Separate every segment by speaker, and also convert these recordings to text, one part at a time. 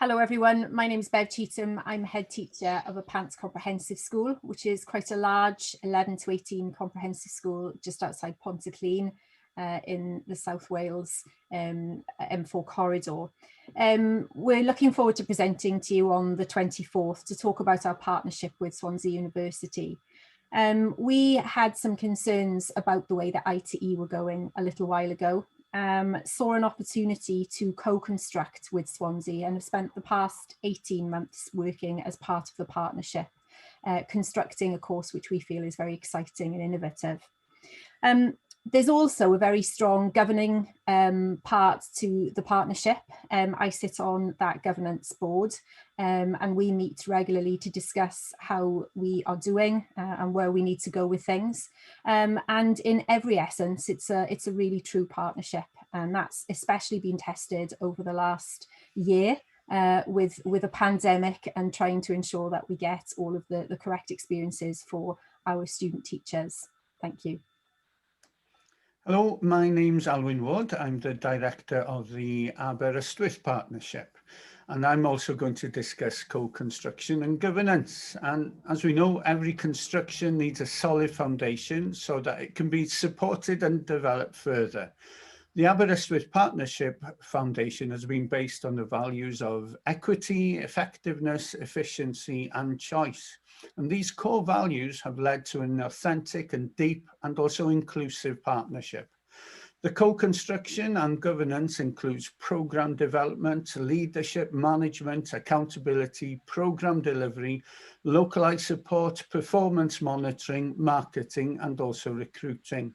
Speaker 1: Hello everyone, my name is Bev Cheetham. I'm head teacher of a Pants Comprehensive School, which is quite a large 11 to 18 comprehensive school just outside Pontyclun in the South Wales M4 corridor. We're looking forward to presenting to you on the 24th to talk about our partnership with Swansea University. We had some concerns about the way that ITE were going a little while ago. Saw an opportunity to co-construct with Swansea and have spent the past 18 months working as part of the partnership, constructing a course which we feel is very exciting and innovative. There's also a very strong governing part to the partnership. I sit on that governance board and we meet regularly to discuss how we are doing and where we need to go with things. And in every essence, it's a really true partnership, and that's especially been tested over the last year with a pandemic and trying to ensure that we get all of the correct experiences for our student teachers. Thank you.
Speaker 2: Hello, my name's Alwyn Wood. I'm the director of the Aberystwyth Partnership, and I'm also going to discuss co-construction and governance. And as we know, every construction needs a solid foundation so that it can be supported and developed further. The Aberystwyth Partnership Foundation has been based on the values of equity, effectiveness, efficiency, and choice. And these core values have led to an authentic and deep and also inclusive partnership. The co-construction and governance includes programme development, leadership, management, accountability, programme delivery, localised support, performance monitoring, marketing, and also recruiting.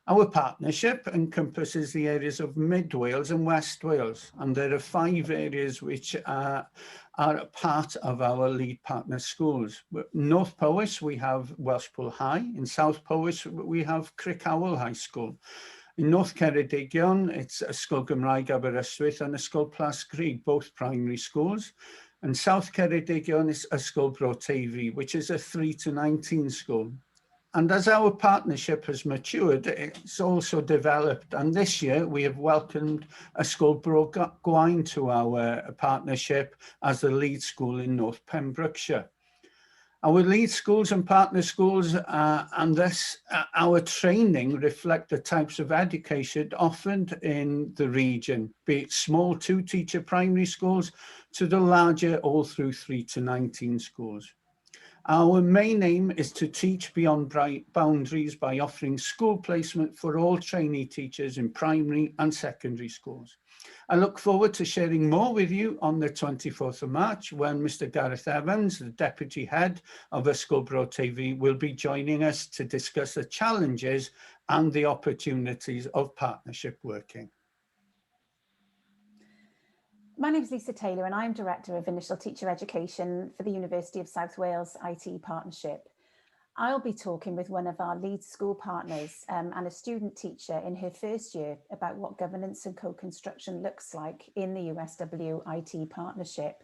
Speaker 2: Our partnership encompasses the areas of Mid Wales and West Wales, and there are 5 areas which are a part of our lead partner schools. North Powys, we have Welshpool High. In South Powys, we have Crickhowell High School. In North Ceredigion, it's Ysgol Gymraeg Aberystwyth and Ysgol Plas Grug, both primary schools. And South Ceredigion is Ysgol Bro Teifi, which is a 3 to 19 school. And as our partnership has matured, it's also developed. And this year we have welcomed Ysgol Bro Gwaun to our partnership as the lead school in North Pembrokeshire. Our lead schools and partner schools and thus our training reflect the types of education offered in the region, be it small 2-teacher primary schools to the larger all through 3 to 19 schools. Our main aim is to teach beyond boundaries by offering school placement for all trainee teachers in primary and secondary schools. I look forward to sharing more with you on the 24th of March when Mr. Gareth Evans, the Deputy Head of Ysgol Bro Teifi, will be joining us to discuss the challenges and the opportunities of partnership working.
Speaker 3: My name is Lisa Taylor and I'm Director of Initial Teacher Education for the University of South Wales ITE Partnership. I'll be talking with one of our lead school partners and a student teacher in her first year about what governance and co-construction looks like in the USW ITE Partnership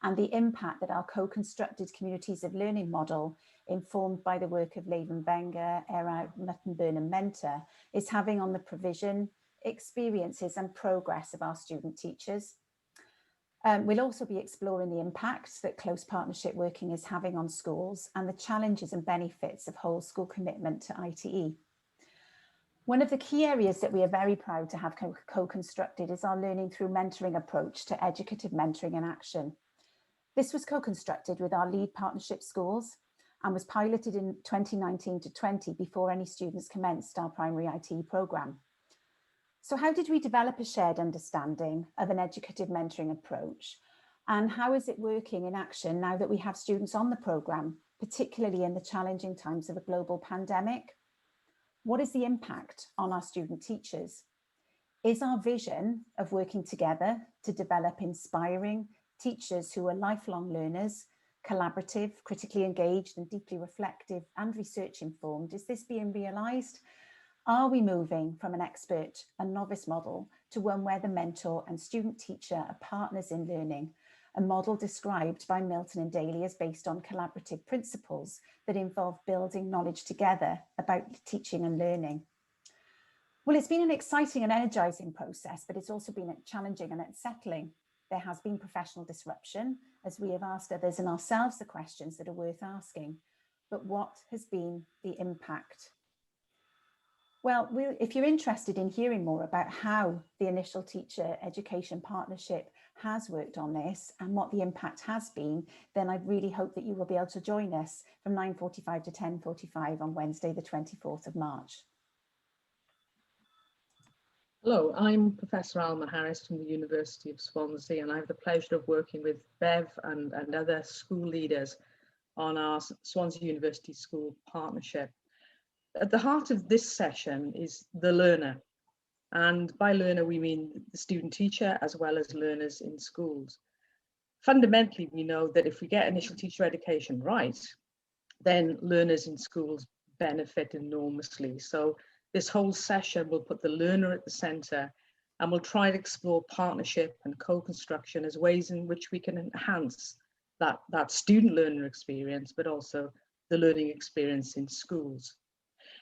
Speaker 3: and the impact that our co-constructed communities of learning model, informed by the work of Laven Wenger, Erout, Mutton-Burn and Mentor, is having on the provision, experiences and progress of our student teachers. We'll also be exploring the impacts that close partnership working is having on schools and the challenges and benefits of whole school commitment to ITE. One of the key areas that we are very proud to have co-constructed is our learning through mentoring approach to educative mentoring and action. This was co-constructed with our lead partnership schools and was piloted in 2019 to 20 before any students commenced our primary ITE programme. So how did we develop a shared understanding of an educative mentoring approach? And how is it working in action now that we have students on the programme, particularly in the challenging times of a global pandemic? What is the impact on our student teachers? Is our vision of working together to develop inspiring teachers who are lifelong learners, collaborative, critically engaged and deeply reflective and research informed, is this being realised? Are we moving from an expert and novice model to one where the mentor and student teacher are partners in learning, a model described by Milton and Daly as based on collaborative principles that involve building knowledge together about teaching and learning? Well, it's been an exciting and energising process, but it's also been challenging and unsettling. There has been professional disruption, as we have asked others and ourselves the questions that are worth asking. But what has been the impact? Well, if you're interested in hearing more about how the Initial Teacher Education Partnership has worked on this and what the impact has been, then I really hope that you will be able to join us from 9:45 to 10:45 on Wednesday, the 24th of March.
Speaker 4: Hello, I'm Professor Alma Harris from the University of Swansea, and I have the pleasure of working with Bev and other school leaders on our Swansea University School Partnership. At the heart of this session is the learner, and by learner we mean the student teacher as well as learners in schools. Fundamentally, we know that if we get initial teacher education right, then learners in schools benefit enormously. So this whole session will put the learner at the centre, and we'll try to explore partnership and co-construction as ways in which we can enhance that student learner experience, but also the learning experience in schools.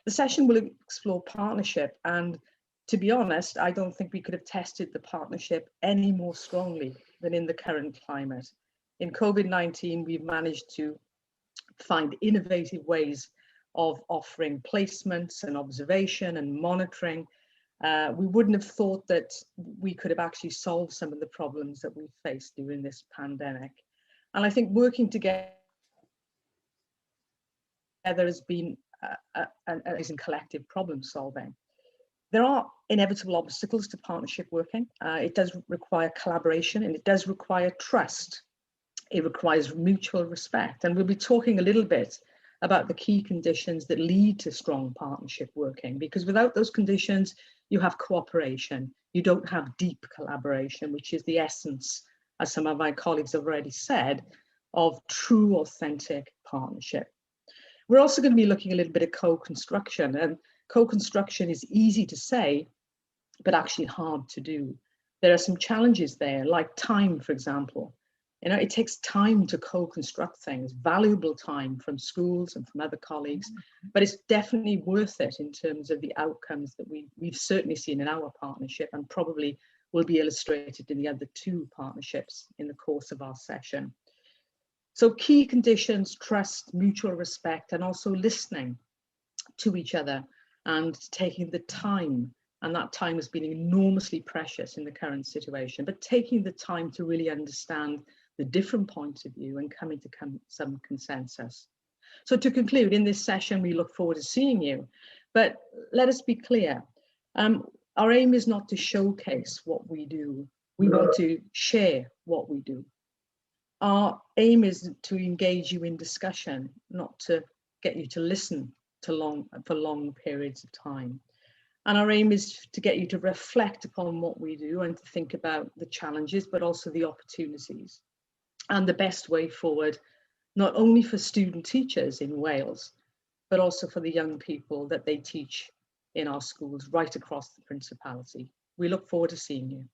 Speaker 4: The session will explore partnership, and to be honest, I don't think we could have tested the partnership any more strongly than in the current climate. In COVID-19, we've managed to find innovative ways of offering placements and observation and monitoring. We wouldn't have thought that we could have actually solved some of the problems that we faced during this pandemic. And I think working together has been in collective problem solving. There are inevitable obstacles to partnership working. It does require collaboration, and it does require trust. It requires mutual respect. And we'll be talking a little bit about the key conditions that lead to strong partnership working, because without those conditions, you have cooperation. You don't have deep collaboration, which is the essence, as some of my colleagues have already said, of true, authentic partnership. We're also going to be looking a little bit at co-construction, and co-construction is easy to say, but actually hard to do. There are some challenges there, like time, for example. You know, it takes time to co-construct things, valuable time from schools and from other colleagues, but it's definitely worth it in terms of the outcomes that we've certainly seen in our partnership, and probably will be illustrated in the other two partnerships in the course of our session. So key conditions: trust, mutual respect, and also listening to each other and taking the time. And that time has been enormously precious in the current situation, but taking the time to really understand the different points of view and coming to some consensus. So to conclude, in this session, we look forward to seeing you, but let us be clear. Our aim is not to showcase what we do. We want to share what we do. Our aim is to engage you in discussion, not to get you to listen for long periods of time. And our aim is to get you to reflect upon what we do and to think about the challenges, but also the opportunities and the best way forward, not only for student teachers in Wales, but also for the young people that they teach in our schools right across the Principality. We look forward to seeing you.